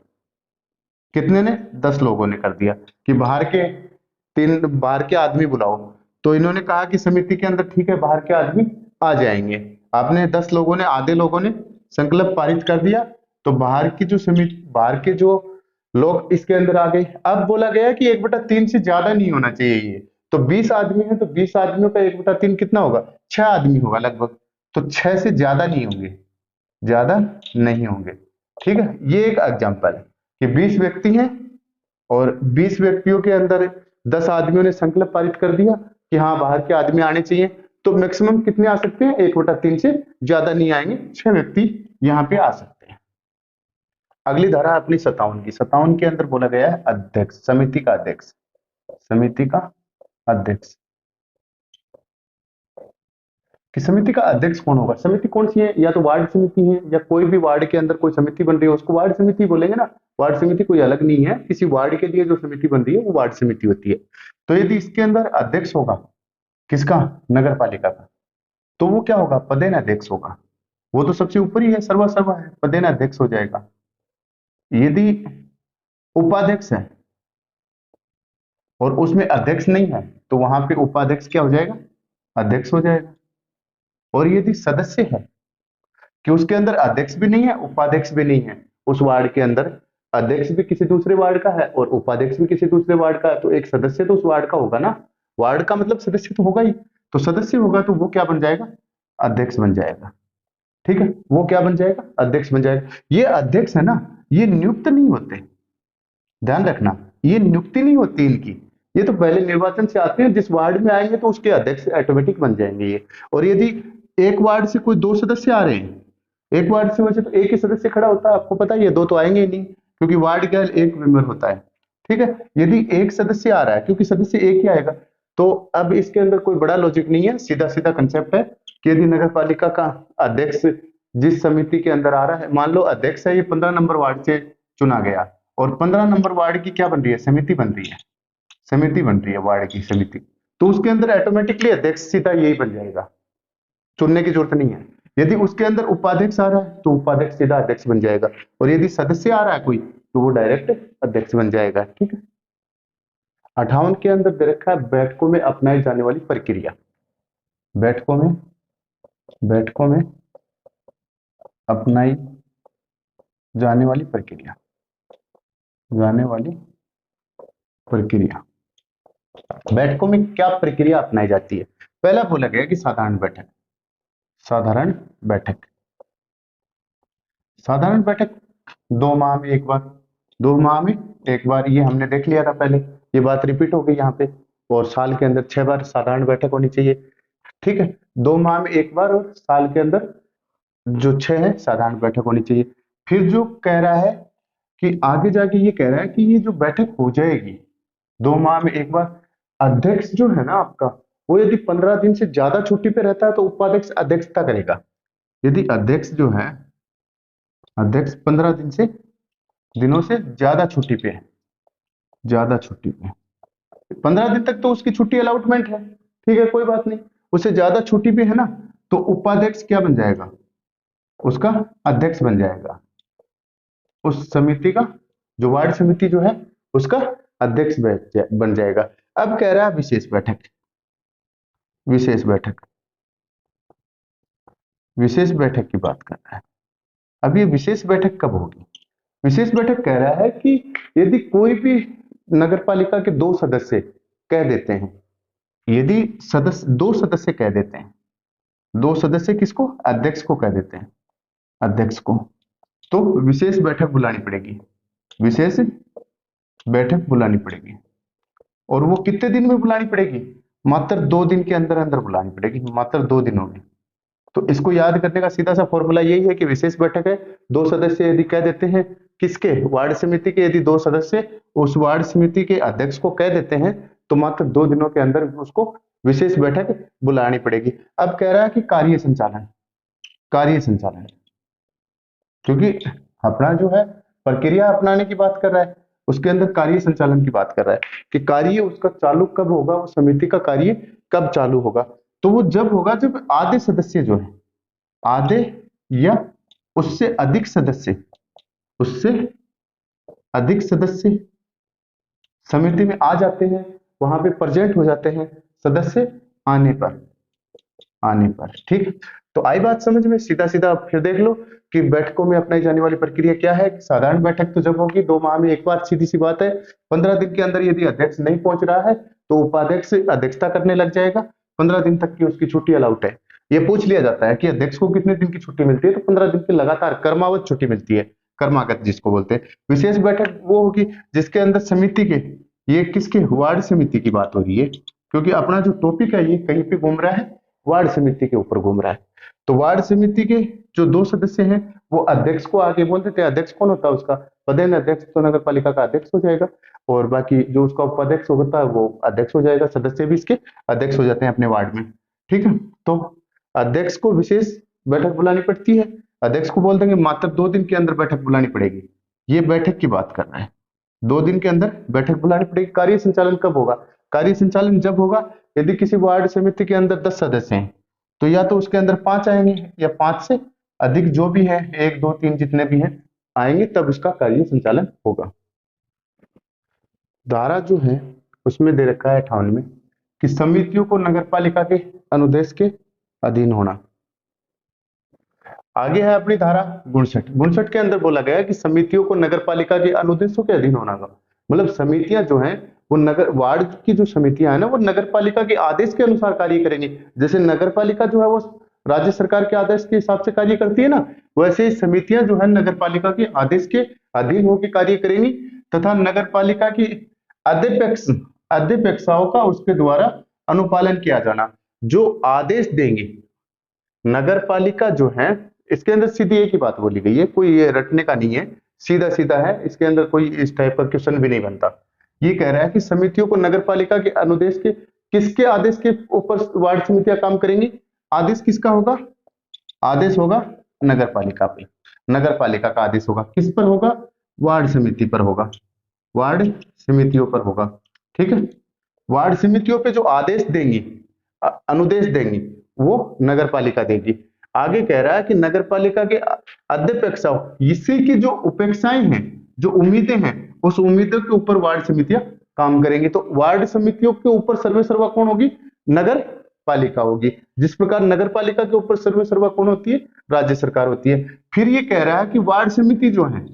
कितने ने, 10 लोगों ने कर दिया कि बाहर के आदमी बुलाओ। तो इन्होंने कहा कि समिति के अंदर ठीक है बाहर के आदमी आ जाएंगे, आपने 10 लोगों ने, आधे लोगों ने संकल्प पारित कर दिया, तो बाहर की जो समिति, बाहर के जो लोग इसके अंदर आ गए। अब बोला गया कि 1/3 से ज्यादा नहीं होना चाहिए ये, तो 20 आदमी है तो 20 आदमियों का 1/3 कितना होगा, 6 आदमी होगा लगभग, तो 6 से ज्यादा नहीं होंगे, ज्यादा नहीं होंगे। ठीक है, ये एक एग्जांपल है कि 20 व्यक्ति हैं और 20 व्यक्तियों के अंदर 10 आदमियों ने संकल्प पारित कर दिया कि हाँ बाहर के आदमी आने चाहिए, तो मैक्सिमम कितने आ सकते हैं, 1/3 से ज्यादा नहीं आएंगे, 6 व्यक्ति यहाँ पे आ सकते हैं। अगली धारा है अपनी 57 की, 57 के अंदर बोला गया है अध्यक्ष, समिति का अध्यक्ष, समिति का अध्यक्ष, कि समिति का अध्यक्ष कौन होगा। समिति कौन सी है, या तो वार्ड समिति है, या कोई भी वार्ड के अंदर कोई समिति बन रही है उसको वार्ड समिति बोलेंगे ना, वार्ड समिति कोई अलग नहीं है, किसी वार्ड के लिए जो समिति बन रही है वो वार्ड समिति होती है। तो यदि इसके अंदर अध्यक्ष होगा किसका, नगर पालिका का, तो वो क्या होगा, पदेन अध्यक्ष होगा, वो तो सबसे ऊपर ही है, सर्वा सर्वा है, पदेन अध्यक्ष हो जाएगा। यदि उपाध्यक्ष है और उसमें अध्यक्ष नहीं है तो वहां पे उपाध्यक्ष क्या हो जाएगा, अध्यक्ष हो जाएगा। और यदि सदस्य है कि उसके अंदर अध्यक्ष भी नहीं है, उपाध्यक्ष भी नहीं है, उस वार्ड के अंदर अध्यक्ष भी किसी दूसरे वार्ड का है और उपाध्यक्ष भी किसी दूसरे वार्ड का है, तो एक सदस्य तो उस वार्ड का होगा ना, वार्ड का मतलब सदस्य तो होगा ही, तो सदस्य होगा तो वो क्या बन जाएगा, अध्यक्ष बन जाएगा। ठीक है, वो क्या बन जाएगा, अध्यक्ष बन जाएगा। ये अध्यक्ष है ना, ये नियुक्त नहीं होते, ध्यान रखना, ये नियुक्ति नहीं होती इनकी, ये तो पहले निर्वाचन से आते हैं, जिस वार्ड में आएंगे तो उसके अध्यक्ष ऑटोमेटिक बन जाएंगे ये। और यदि एक वार्ड से कोई 2 सदस्य आ रहे हैं, एक वार्ड से वैसे तो एक ही सदस्य खड़ा होता है, आपको पता ही है, 2 तो आएंगे ही नहीं, क्योंकि वार्ड क्या है, एक मेंबर होता है। ठीक है, यदि एक सदस्य आ रहा है, क्योंकि सदस्य एक ही आएगा, तो अब इसके अंदर कोई बड़ा लॉजिक नहीं है, सीधा सीधा कंसेप्ट है कि यदि नगर पालिका का अध्यक्ष जिस समिति के अंदर आ रहा है, मान लो अध्यक्ष है ये 15 नंबर वार्ड से चुना गया, और 15 नंबर वार्ड की क्या बन रही है, समिति बन रही है, समिति बन रही है वार्ड की समिति, तो उसके अंदर ऑटोमेटिकली अध्यक्ष सीधा यही बन जाएगा, चुनने की जरूरत नहीं है। यदि उसके अंदर उपाध्यक्ष आ रहा है तो उपाध्यक्ष सीधा अध्यक्ष बन जाएगा, और यदि सदस्य आ रहा है कोई तो वो डायरेक्ट अध्यक्ष बन जाएगा। ठीक है, 58 के अंदर दे रखा है बैठकों में अपनाई जाने वाली प्रक्रिया। बैठकों में अपनाई जाने वाली प्रक्रिया, बैठकों में क्या प्रक्रिया अपनाई जाती है। पहला बोला गया कि साधारण बैठक, साधारण बैठक 2 माह में एक बार, 2 माह में एक बार, ये हमने देख लिया था पहले, ये बात रिपीट हो गई यहाँ पे। और साल के अंदर 6 बार साधारण बैठक होनी चाहिए। ठीक है, 2 माह में एक बार और साल के अंदर जो 6 है साधारण बैठक होनी चाहिए। फिर जो कह रहा है कि आगे जाके ये कह रहा है कि ये जो बैठक हो जाएगी 2 माह में एक बार, अध्यक्ष जो है ना आपका, वो यदि 15 दिन से ज्यादा छुट्टी पे रहता है तो उपाध्यक्ष अध्यक्षता करेगा। यदि अध्यक्ष जो है, अध्यक्ष 15 दिनों से ज्यादा छुट्टी पे है, 15 दिन तक तो उसकी छुट्टी अलाउटमेंट है, ठीक है कोई बात नहीं, उससे ज्यादा छुट्टी पे है ना, तो उपाध्यक्ष क्या बन जाएगा, उसका अध्यक्ष बन जाएगा, उस समिति का, जो वार्ड समिति जो है उसका अध्यक्ष बन जाएगा। अब कह रहा है विशेष बैठक, विशेष बैठक की बात कर रहा है। अब ये विशेष बैठक कब होगी, विशेष बैठक कह रहा है कि यदि कोई भी नगर पालिका के 2 सदस्य कह देते हैं, यदि सदस्य 2 सदस्य कह देते हैं, 2 सदस्य किसको, अध्यक्ष को कह देते हैं, अध्यक्ष को, तो विशेष बैठक बुलानी पड़ेगी, विशेष बैठक बुलानी पड़ेगी। और वो कितने दिन में बुलानी पड़ेगी, मात्र 2 दिन के अंदर अंदर बुलानी पड़ेगी, मात्र 2 दिनों में। तो इसको याद करने का सीधा सा फॉर्मूला यही है कि विशेष बैठक है, 2 सदस्य यदि कह देते हैं, किसके, वार्ड समिति के, यदि 2 सदस्य उस वार्ड समिति के अध्यक्ष को कह देते हैं तो मात्र 2 दिनों के अंदर उसको विशेष बैठक बुलानी पड़ेगी। अब कह रहा है कि कार्य संचालन, क्योंकि अपना जो है प्रक्रिया अपनाने की बात कर रहा है, उसके अंदर कार्य संचालन की बात कर रहा है कि कार्य उसका चालू कब होगा, वो समिति का कार्य कब चालू होगा। तो वो जब होगा जब आधे सदस्य जो है, आधे या उससे अधिक सदस्य समिति में आ जाते हैं, वहां पे प्रेजेंट हो जाते हैं सदस्य आने पर। ठीक, तो आई बात समझ में, सीधा सीधा फिर देख लो कि बैठकों में अपनाई जाने वाली प्रक्रिया क्या है। साधारण बैठक तो जब होगी 2 माह में एक बार, सीधी सी बात है। 15 दिन के अंदर यदि अध्यक्ष नहीं पहुंच रहा है तो उपाध्यक्ष अध्यक्षता करने लग जाएगा, 15 दिन तक की उसकी छुट्टी अलाउट है। ये पूछ लिया जाता है कि अध्यक्ष को कितने दिन की छुट्टी मिलती है, तो 15 दिन की लगातार कर्मावत छुट्टी मिलती है, कर्मागत जिसको बोलते हैं। विशेष बैठक वो होगी जिसके अंदर समिति के, ये किसके, वार्ड समिति की बात हो रही है, क्योंकि अपना जो टॉपिक है ये कहीं पे घूम रहा है, वार्ड समिति के ऊपर घूम रहा है। तो वार्ड समिति के जो 2 सदस्य हैं वो अध्यक्ष को आगे बोल देते हैं। अध्यक्ष कौन होता है, उसका पदेन अध्यक्ष तो नगर पालिका का अध्यक्ष हो जाएगा, और बाकी जो उसका उपाध्यक्ष होता है वो अध्यक्ष हो जाएगा, सदस्य भी इसके अध्यक्ष हो जाते हैं अपने वार्ड में। ठीक है, तो अध्यक्ष को विशेष बैठक बुलानी पड़ती है, अध्यक्ष को बोल देंगे मात्र 2 दिन के अंदर बैठक बुलानी पड़ेगी, ये बैठक की बात कर रहा है, 2 दिन के अंदर बैठक बुलानी पड़ेगी। कार्य संचालन कब होगा, कार्य संचालन जब होगा यदि किसी वार्ड समिति के अंदर 10 सदस्य हैं तो या तो उसके अंदर 5 आएंगे, या 5 से अधिक जो भी है, 1 2 3 जितने भी हैं आएंगे, तब उसका कार्य संचालन होगा। धारा जो है उसमें दे रखा है 58 में कि समितियों को नगर पालिका के अनुदेश के अधीन होना। आगे है अपनी धारा 59 के अंदर बोला गया है कि समितियों को नगर पालिका के अनुदेशों के अधीन होना होगा। मतलब समितियां जो हैं वो नगर, वार्ड की जो समितियां है ना वो नगर पालिका के आदेश के अनुसार कार्य करेंगी। जैसे नगर पालिका जो है वो राज्य सरकार के आदेश के हिसाब से कार्य करती है ना, वैसे ही समितियां जो है नगर पालिका के आदेश के अधीन होकर कार्य करेंगी, तथा नगर पालिका की अध्यक्षाओं का उसके द्वारा अनुपालन किया जाना। जो आदेश देंगे नगर पालिका जो है, इसके अंदर सीधी एक ही बात बोली गई है, कोई ये रटने का नहीं है, सीधा सीधा है, इसके अंदर कोई इस टाइप का क्वेश्चन भी नहीं बनता। ये कह रहा है कि समितियों को नगरपालिका के अनुदेश के किसके आदेश के ऊपर वार्ड समितियां काम करेंगी? आदेश किसका होगा? आदेश होगा नगरपालिका पे। नगरपालिका का आदेश होगा, किस पर होगा? वार्ड समिति पर होगा, वार्ड समितियों पर होगा। ठीक है, वार्ड समितियों पे जो आदेश देंगी, अनुदेश देंगी, वो नगरपालिका देगी। आगे कह रहा है कि नगरपालिका के अध्यक्षाओं, इसी की जो उपेक्षाएं हैं, जो उम्मीदें हैं, उस उम्मीदों के ऊपर वार्ड समितियां काम करेंगी। तो वार्ड समितियों के ऊपर सर्वे सर्वा कौन होगी? नगर पालिका होगी। जिस प्रकार नगर पालिका के ऊपर सर्वे सर्वा कौन होती है? राज्य सरकार होती है। फिर ये कह रहा है कि वार्ड समिति जो है,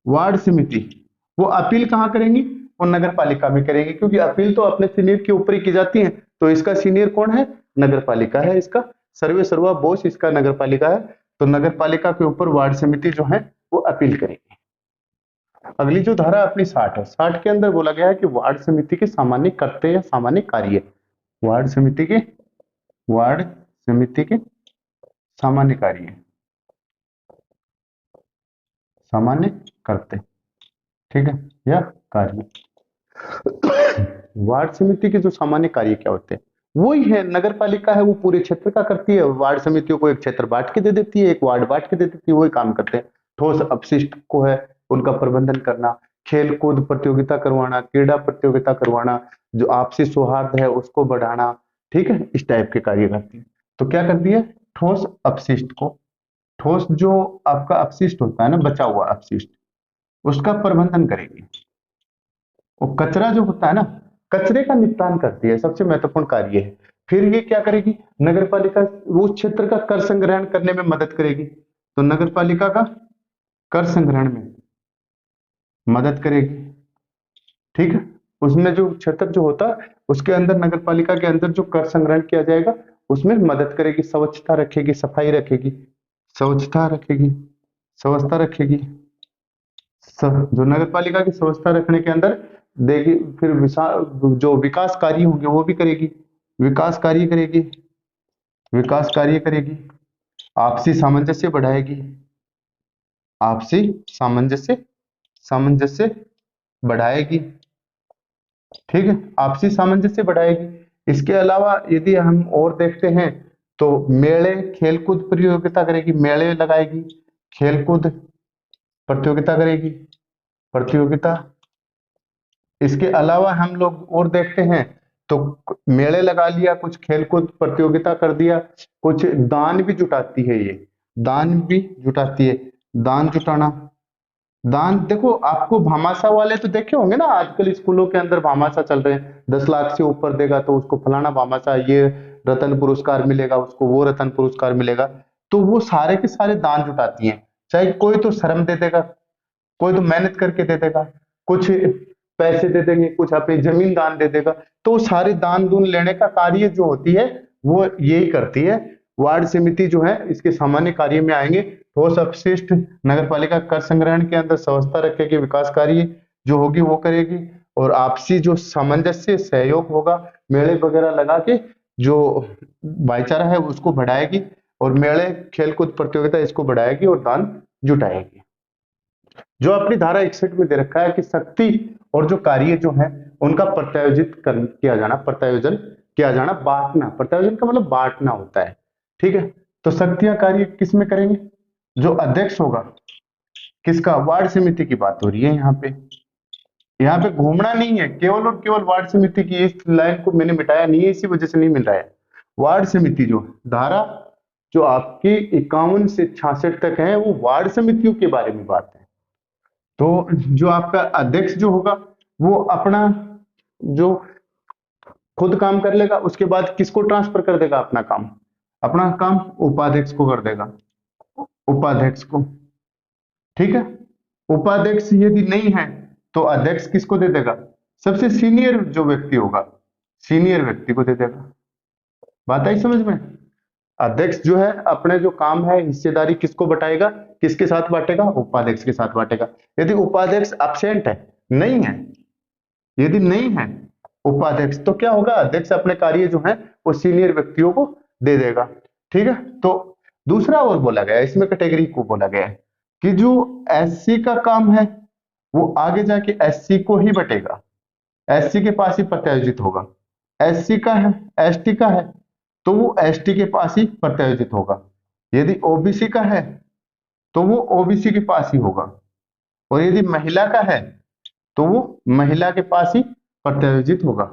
वार्ड समिति वो अपील कहाँ करेंगी? वो नगर पालिका में करेंगी, क्योंकि अपील तो अपने सीनियर के ऊपर ही की जाती है। तो इसका सीनियर कौन है? नगर पालिका है, इसका सर्वे सर्वा बोस इसका नगर पालिका है। तो नगर पालिका के ऊपर वार्ड समिति जो है वो अपील करेगी। अगली जो धारा अपनी 60 है, 60 के अंदर बोला गया है कि वार्ड समिति के सामान्य कर्तव्य या सामान्य कार्य, वार्ड समिति के सामान्य कार्य, सामान्य कर्तव्य, ठीक है, या कार्य। वार्ड समिति के जो सामान्य कार्य क्या होते हैं? वही है, नगर पालिका है वो पूरे क्षेत्र का करती है, वार्ड समितियों को एक क्षेत्र बांट के दे देती है, एक वार्ड बांट के दे देती है, वही काम करते हैं। ठोस अपशिष्ट को है उनका प्रबंधन करना, खेल कूद प्रतियोगिता करवाना, क्रीड़ा प्रतियोगिता करवाना, जो आपसी सौहार्द है उसको बढ़ाना, ठीक है, इस टाइप के कार्य करती है। तो क्या करती है? ठोस अपशिष्ट को, ठोस जो आपका अपशिष्ट होता है ना, बचा हुआ अपशिष्ट, उसका प्रबंधन करेगी। वो कचरा जो होता है ना, कचरे का निपटान करती है, सबसे महत्वपूर्ण कार्य है। फिर ये क्या करेगी? नगर पालिका वो क्षेत्र का कर संग्रहण करने में मदद करेगी। तो नगर पालिका का कर संग्रहण में मदद करेगी, ठीक है। उसमें जो क्षेत्र जो होता है उसके अंदर, नगर पालिका के अंदर जो कर संग्रहण किया जाएगा उसमें मदद करेगी, स्वच्छता रखेगी, सफाई रखेगी, स्वच्छता रखेगी, स्वच्छता रखेगी। जो नगर पालिका की स्वच्छता रखने के अंदर देगी, फिर जो विकास कार्य होंगे वो भी करेगी, विकास कार्य करेगी, विकास कार्य करेगी, आपसी सामंजस्य बढ़ाएगी, आपसी सामंजस्य सामंजस्य बढ़ाएगी, ठीक है, आपसी सामंजस्य बढ़ाएगी। इसके अलावा यदि हम और देखते हैं तो मेले खेलकूद प्रतियोगिता करेगी, मेले लगाएगी, खेलकूद प्रतियोगिता करेगी, प्रतियोगिता। इसके अलावा हम लोग और देखते हैं तो मेले लगा लिया, कुछ खेलकूद प्रतियोगिता कर दिया, कुछ दान भी जुटाती है, ये दान भी जुटाती है, दान जुटाना। दान देखो, आपको भामाशाह वाले तो देखे होंगे ना, आजकल स्कूलों के अंदर भामाशाह चल रहे हैं, 10 लाख से ऊपर देगा तो उसको फलाना भामाशाह ये रतन पुरस्कार मिलेगा, उसको वो रतन पुरस्कार मिलेगा। तो वो सारे के सारे दान जुटाती हैं, चाहे कोई तो श्रम दे देगा, कोई तो मेहनत करके दे देगा, कुछ पैसे दे देंगे, कुछ अपनी जमीन दान दे देगा। तो वो सारे दान दून लेने का कार्य जो होती है वो यही करती है। वार्ड समिति जो है इसके सामान्य कार्य में आएंगे। ठोस अपशिष्ट नगर पालिका कर संग्रहण के अंदर व्यवस्था रखेगी, विकास कार्य जो होगी वो करेगी, और आपसी जो सामंजस्य सहयोग होगा, मेले वगैरह लगा के जो भाईचारा है उसको बढ़ाएगी, और मेले खेलकूद प्रतियोगिता इसको बढ़ाएगी और दान जुटाएगी। जो अपनी धारा 61 में दे रखा है कि शक्ति और जो कार्य जो है उनका किया जाना, प्रत्यायोजन किया जाना, बांटना, प्रत्यायोजन का मतलब बांटना होता है, ठीक है। तो शक्तियां कार्य किस में करेंगे? जो अध्यक्ष होगा किसका? वार्ड समिति की बात हो रही है यहाँ पे। यहाँ पे घूमना नहीं है, केवल और केवल वार्ड समिति की, इस लाइन को मैंने मिटाया नहीं है, इसी वजह से नहीं मिल रहा है। वार्ड समिति जो धारा जो आपकी 51 से 66 तक है वो वार्ड समितियों के बारे में बात है। तो जो आपका अध्यक्ष जो होगा वो अपना जो खुद काम कर लेगा, उसके बाद किसको ट्रांसफर कर देगा? अपना काम उपाध्यक्ष को कर देगा, उपाध्यक्ष को, ठीक है। उपाध्यक्ष यदि नहीं है तो अध्यक्ष किसको दे देगा? सबसे सीनियर जो व्यक्ति होगा, सीनियर व्यक्ति को दे देगा। बात आई समझ में? अध्यक्ष जो है अपने जो काम है हिस्सेदारी किसको बटाएगा, किसके साथ बांटेगा? उपाध्यक्ष के साथ बांटेगा। यदि उपाध्यक्ष अब्सेंट है, नहीं है, यदि नहीं है उपाध्यक्ष, तो क्या होगा? अध्यक्ष अपने कार्य जो है वो सीनियर व्यक्तियों को दे देगा, ठीक है। तो दूसरा और बोला गया, इसमें कैटेगरी को बोला गया है कि जो एससी का काम है वो आगे जाके एससी को ही बटेगा, एससी के पास ही प्रत्यायोजित होगा। एससी का है, एसटी का है, तो वो एसटी के पास ही प्रत्यायोजित होगा। यदि ओबीसी का है तो वो ओबीसी के पास ही होगा, और यदि महिला का है तो वो महिला के पास ही प्रत्यायोजित होगा।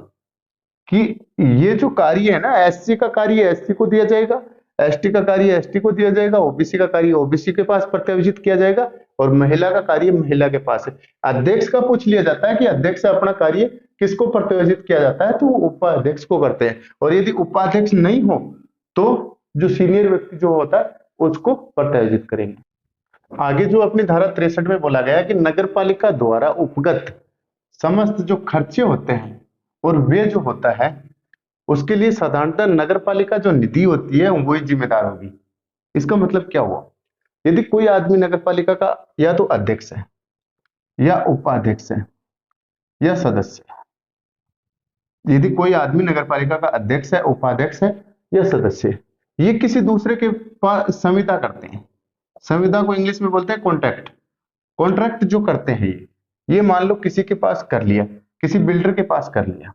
कि ये जो कार्य है ना, एससी का कार्य एससी को दिया जाएगा, एसटी का कार्य एसटी को दिया जाएगा, ओबीसी का कार्य ओबीसी के पास प्रत्यायोजित किया जाएगा, और महिला का कार्य महिला के पास है। अध्यक्ष का पूछ लिया जाता है कि अध्यक्ष से अपना कार्य किसको प्रत्यायोजित किया जाता है, तो वो उपाध्यक्ष को करते हैं। और यदि उपाध्यक्ष नहीं हो तो जो सीनियर व्यक्ति जो होता है उसको प्रत्यायोजित करेंगे। आगे जो अपनी धारा 63 में बोला गया है कि नगर पालिका द्वारा उपगत समस्त जो खर्चे होते हैं और वे जो होता है उसके लिए साधारणतः नगर पालिका जो निधि होती है वही जिम्मेदार होगी। इसका मतलब क्या हुआ, यदि कोई आदमी नगर पालिका का या तो अध्यक्ष है या उपाध्यक्ष है या सदस्य है, यदि कोई आदमी नगर पालिका का अध्यक्ष है, उपाध्यक्ष है या सदस्य है, ये किसी दूसरे के पास संविदा करते हैं। संविदा को इंग्लिश में बोलते हैं कॉन्ट्रैक्ट। कॉन्ट्रैक्ट जो करते हैं ये मान लो किसी के पास कर लिया, किसी बिल्डर के पास कर लिया,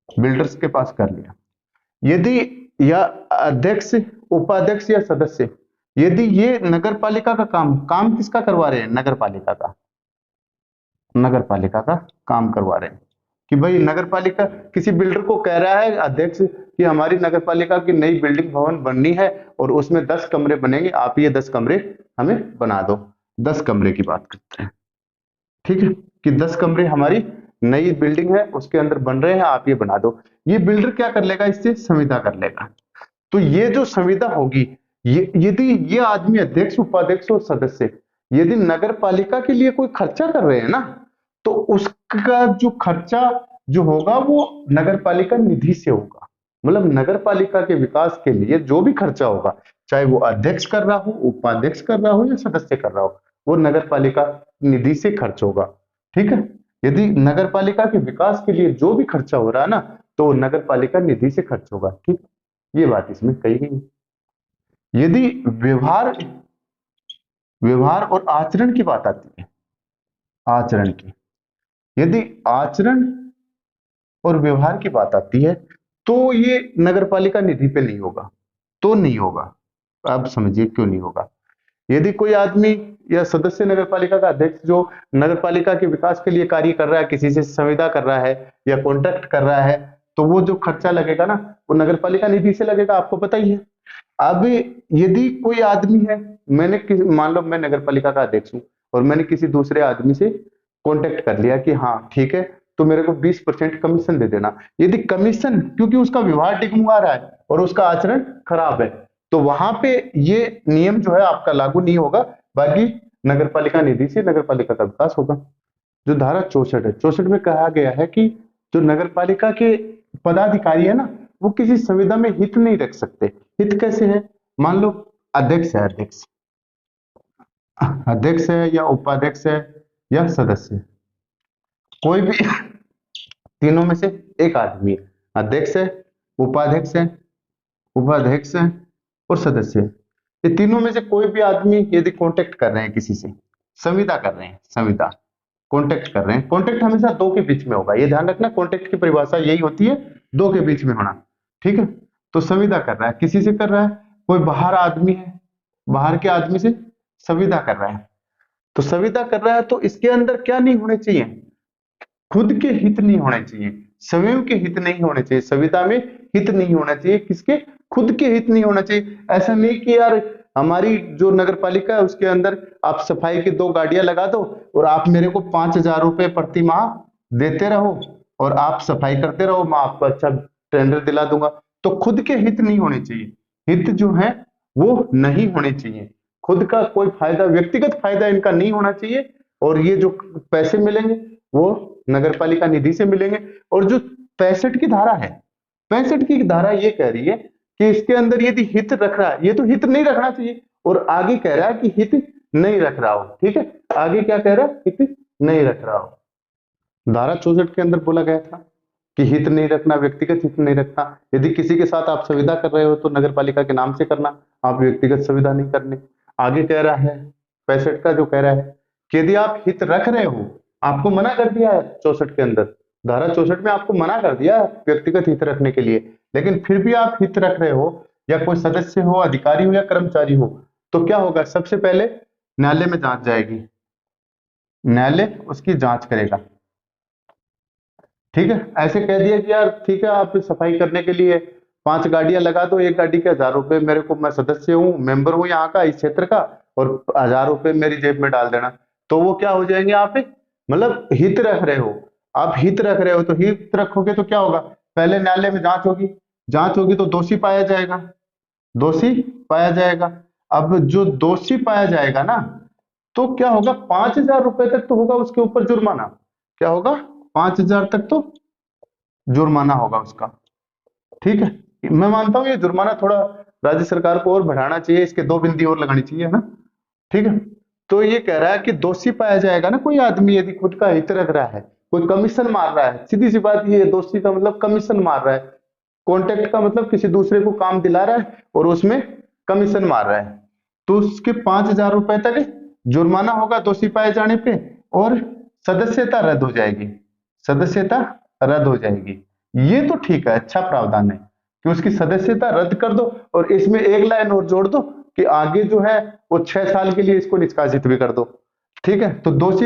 बिल्डर्स के पास कर लिया, यदि या अध्यक्ष, उपाध्यक्ष या सदस्य, यदि ये नगर पालिका का काम किसका करवा रहे हैं, नगर पालिका का काम करवा रहे हैं। कि भाई नगर पालिका किसी बिल्डर को कह रहा है अध्यक्ष कि हमारी नगर पालिका की नई बिल्डिंग भवन बननी है और उसमें 10 कमरे बनेंगे, आप ये 10 कमरे हमें बना दो। 10 कमरे की बात करते हैं, ठीक है, कि 10 कमरे हमारी नई बिल्डिंग है उसके अंदर बन रहे हैं, आप ये बना दो। ये बिल्डर क्या कर लेगा, इससे संविदा कर लेगा। तो ये जो संविदा होगी, यदि ये आदमी अध्यक्ष, उपाध्यक्ष और सदस्य यदि नगर पालिका के लिए कोई खर्चा कर रहे हैं ना, तो उसका जो खर्चा जो होगा वो नगर पालिका निधि से होगा। मतलब नगर पालिका के विकास के लिए जो भी खर्चा होगा, चाहे वो अध्यक्ष कर रहा हो, उपाध्यक्ष कर रहा हो या सदस्य कर रहा हो, वो नगर पालिका निधि से खर्च होगा। ठीक है, यदि नगर पालिका के विकास के लिए जो भी खर्चा हो रहा है ना, तो नगर पालिका निधि से खर्च होगा। ठीक, ये बात इसमें कही गई। यदि व्यवहार और आचरण की बात आती है, आचरण की, यदि आचरण और व्यवहार की बात आती है तो ये नगर पालिका निधि पे नहीं होगा, तो नहीं होगा। आप समझिए क्यों नहीं होगा। यदि कोई आदमी या सदस्य नगर पालिका का अध्यक्ष जो नगर पालिका के विकास के लिए कार्य कर रहा है, किसी से संविदा कर रहा है या कॉन्ट्रैक्ट कर रहा है, तो वो जो खर्चा लगेगा ना वो नगर पालिका निधि से लगेगा, आपको पता ही है। अब यदि कोई आदमी है, मान लो मैं नगर पालिका का अध्यक्ष हूं और मैंने किसी दूसरे आदमी से कॉन्टेक्ट कर लिया कि हाँ ठीक है तो मेरे को 20% कमीशन दे देना। यदि कमीशन, क्योंकि उसका व्यवहार डिगमुआ रहा है और उसका आचरण खराब है, तो वहां पे ये नियम जो है आपका लागू नहीं होगा, बाकी नगर पालिका निधि से नगर पालिका का विकास होगा। जो धारा 64 है, 64 में कहा गया है कि जो नगर पालिका के पदाधिकारी है ना, वो किसी संविदा में हित नहीं रख सकते। हित कैसे है, मान लो अध्यक्ष है, अध्यक्ष है या उपाध्यक्ष है या सदस्य, कोई भी तीनों में से एक आदमी है, अध्यक्ष है, उपाध्यक्ष है, और सदस्य है। ये तीनों में से कोई भी आदमी यदि कांटेक्ट कर रहे हैं किसी से, संविदा कर रहे हैं, संविदा कांटेक्ट कर रहे हैं, कांटेक्ट हमेशा दो के बीच में होगा, ये ध्यान रखना, कांटेक्ट की परिभाषा यही होती है, दो के बीच में होना। ठीक है, तो संविदा कर रहा है, किसी से कर रहा है, कोई बाहर आदमी है, बाहर के आदमी से संविदा कर रहा है, तो संविदा कर रहा है तो इसके अंदर क्या नहीं होने चाहिए, खुद के हित नहीं होने चाहिए, स्वयं के हित नहीं होने चाहिए, संविदा में हित नहीं होना चाहिए, किसके, खुद के हित नहीं होना चाहिए। ऐसा नहीं कि यार हमारी जो नगर पालिका है उसके अंदर आप सफाई की 2 गाड़ियां लगा दो और आप मेरे को 5,000 रुपए प्रति माह देते रहो और आप सफाई करते रहो, मैं आपको अच्छा टेंडर दिला दूंगा। तो खुद के हित नहीं होने चाहिए, हित जो है वो नहीं होने चाहिए, खुद का कोई फायदा, व्यक्तिगत फायदा इनका नहीं होना चाहिए। और ये जो पैसे मिलेंगे वो नगर पालिका निधि से मिलेंगे। और जो 65 की धारा है, 65 की धारा ये कह रही है कि इसके अंदर यदि हित रख रहा है, ये तो हित नहीं रखना चाहिए, और आगे कह रहा है कि हित नहीं रख रहा हो। ठीक है, आगे क्या कह रहा है, हित नहीं रख रहा हो। धारा 64 के अंदर बोला गया था कि हित नहीं रखना, व्यक्तिगत हित नहीं रखना। यदि किसी के साथ आप संविदा कर रहे हो तो नगर पालिका के नाम से करना, आप व्यक्तिगत संविदा नहीं करने। आगे कह रहा है 65 का जो कह रहा है कि यदि आप हित रख रहे हो, आपको मना कर दिया है 64 के अंदर, धारा 64 में आपको मना कर दिया व्यक्तिगत हित रखने के लिए, लेकिन फिर भी आप हित रख रहे हो या कोई सदस्य हो, अधिकारी हो या कर्मचारी हो, तो क्या होगा, सबसे पहले न्यायालय में जांच जाएगी, न्यायालय उसकी जांच करेगा। ठीक है, ऐसे कह दिया कि यार ठीक है, आप सफाई करने के लिए 5 गाड़ियां लगा दो, एक गाड़ी के 1000 रुपए मेरे को, मैं सदस्य हूँ, मेंबर हूँ यहाँ का, इस क्षेत्र का, और 1000 रुपए मेरी जेब में डाल देना, तो वो क्या हो जाएंगे, आप मतलब हित रख रहे हो, आप हित रख रहे हो, तो हित रखोगे तो क्या होगा, पहले न्यायालय में जांच होगी, जांच होगी तो दोषी पाया जाएगा, दोषी पाया जाएगा। अब जो दोषी पाया जाएगा ना, तो क्या होगा, 5000 रुपए तक तो होगा उसके ऊपर जुर्माना, क्या होगा, 5000 तक तो जुर्माना होगा उसका। ठीक है, मैं मानता हूं ये जुर्माना थोड़ा राज्य सरकार को और बढ़ाना चाहिए, इसके 2 बिंदी और लगानी चाहिए, है ना। ठीक है, तो ये कह रहा है कि दोषी पाया जाएगा ना कोई आदमी यदि खुद का हित रख रहा है, कोई कमीशन मार रहा है, सीधी सी बात ये है, दोषी का मतलब कमीशन मार रहा है, कॉन्ट्रैक्ट का मतलब किसी दूसरे को काम दिला रहा है और उसमें कमीशन मार रहा है, तो उसके 5000 रुपए तक जुर्माना होगा दोषी पाए जाने पे, और सदस्यता रद्द हो जाएगी, सदस्यता रद्द हो जाएगी। ये तो ठीक है, अच्छा प्रावधान है कि उसकी सदस्यता रद्द कर दो, और इसमें एक लाइन और जोड़ दो कि आगे जो है वो 6 साल के लिए इसको निष्कासित भी कर दो। ठीक है, तो दोषी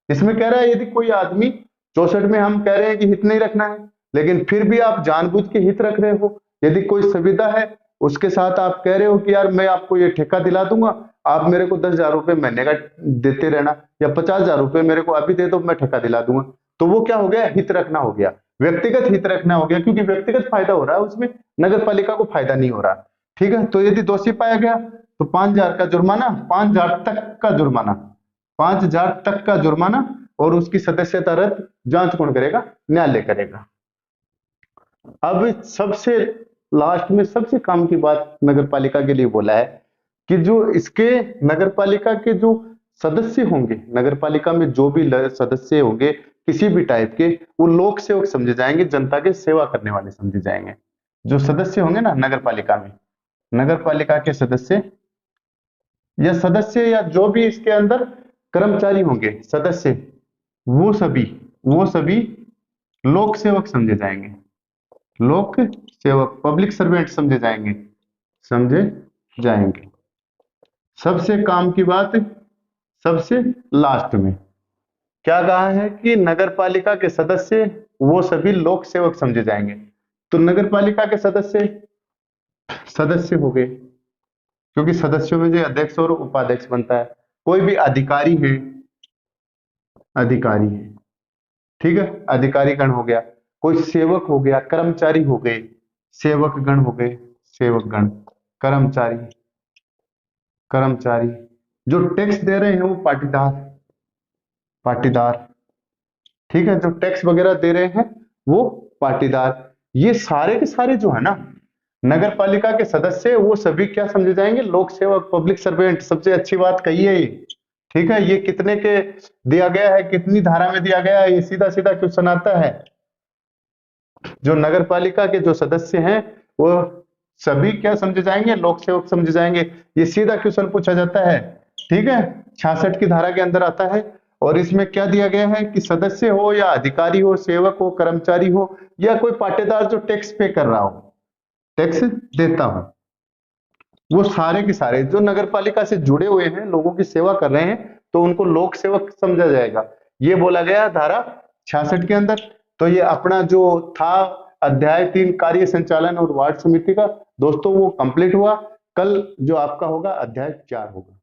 इसमें कह रहा है यदि कोई आदमी, 64 में हम कह रहे हैं कि हित नहीं रखना है, लेकिन फिर भी आप जानबूझ के हित रख रहे हो, यदि कोई सुविधा है उसके साथ आप कह रहे हो कि यार मैं आपको ये ठेका दिला दूंगा, आप मेरे को 10,000 रुपए महीने का देते रहना, या 50,000 रुपए मेरे को अभी दे दो, मैं ठेका दिला दूंगा, तो वो क्या हो गया, हित रखना हो गया, व्यक्तिगत हित रखना हो गया, क्योंकि व्यक्तिगत फायदा हो रहा है उसमें, नगर पालिका को फायदा नहीं हो रहा। ठीक है, तो यदि दोषी पाया गया तो 5000 का जुर्माना, 5000 तक का जुर्माना, 5000 तक का जुर्माना, और उसकी सदस्यता रद्द, जांच कौन करेगा, न्यायालय करेगा। अब सबसे लास्ट में सबसे काम की बात नगर पालिका के लिए बोला है कि जो इसके नगर पालिका के जो सदस्य होंगे, नगर पालिका में जो भी सदस्य होंगे किसी भी टाइप के, वो लोक सेवक समझे जाएंगे, जनता के सेवा करने वाले समझे जाएंगे। जो सदस्य होंगे ना नगर पालिका में, नगर पालिका के सदस्य या जो भी इसके अंदर कर्मचारी होंगे, सदस्य, वो सभी वो सभी लोक सेवक समझे जाएंगे, लोक सेवक, पब्लिक सर्वेंट समझे जाएंगे, समझे जाएंगे। सबसे काम की बात सबसे लास्ट में क्या कहा है कि नगर पालिका के सदस्य वो सभी लोक सेवक समझे जाएंगे। तो नगर पालिका के सदस्य हो गए, क्योंकि सदस्यों में जो अध्यक्ष और उपाध्यक्ष बनता है, कोई भी अधिकारी है, अधिकारी है, ठीक है, अधिकारी गण हो गया, कोई सेवक हो गया, कर्मचारी हो गए, सेवक गण हो गए, सेवक गण, कर्मचारी, कर्मचारी, जो टैक्स दे रहे हैं वो पाटीदार, पाटीदार, ठीक है, जो टैक्स वगैरह दे रहे हैं वो पाटीदार। ये सारे के सारे जो है ना नगर पालिका के सदस्य, वो सभी क्या समझे जाएंगे, लोक सेवक, पब्लिक सर्वेंट। सबसे अच्छी बात कही है ये, ठीक है, ये कितने के दिया गया है, कितनी धारा में दिया गया है, ये सीधा सीधा क्वेश्चन आता है। जो नगर पालिका के जो सदस्य हैं वो सभी क्या समझे जाएंगे, लोक सेवक समझे जाएंगे, ये सीधा क्वेश्चन पूछा जाता है। ठीक है, 66 की धारा के अंदर आता है, और इसमें क्या दिया गया है कि सदस्य हो या अधिकारी हो, सेवक हो, कर्मचारी हो, या कोई पाटीदार जो टैक्स पे कर रहा हो, टैक्स देता हो, वो सारे के सारे जो नगर पालिका से जुड़े हुए हैं, लोगों की सेवा कर रहे हैं, तो उनको लोक सेवक समझा जाएगा। ये बोला गया धारा 66 के अंदर। तो ये अपना जो था अध्याय 3 कार्य संचालन और वार्ड समिति का, दोस्तों वो कंप्लीट हुआ। कल जो आपका होगा अध्याय 4 होगा।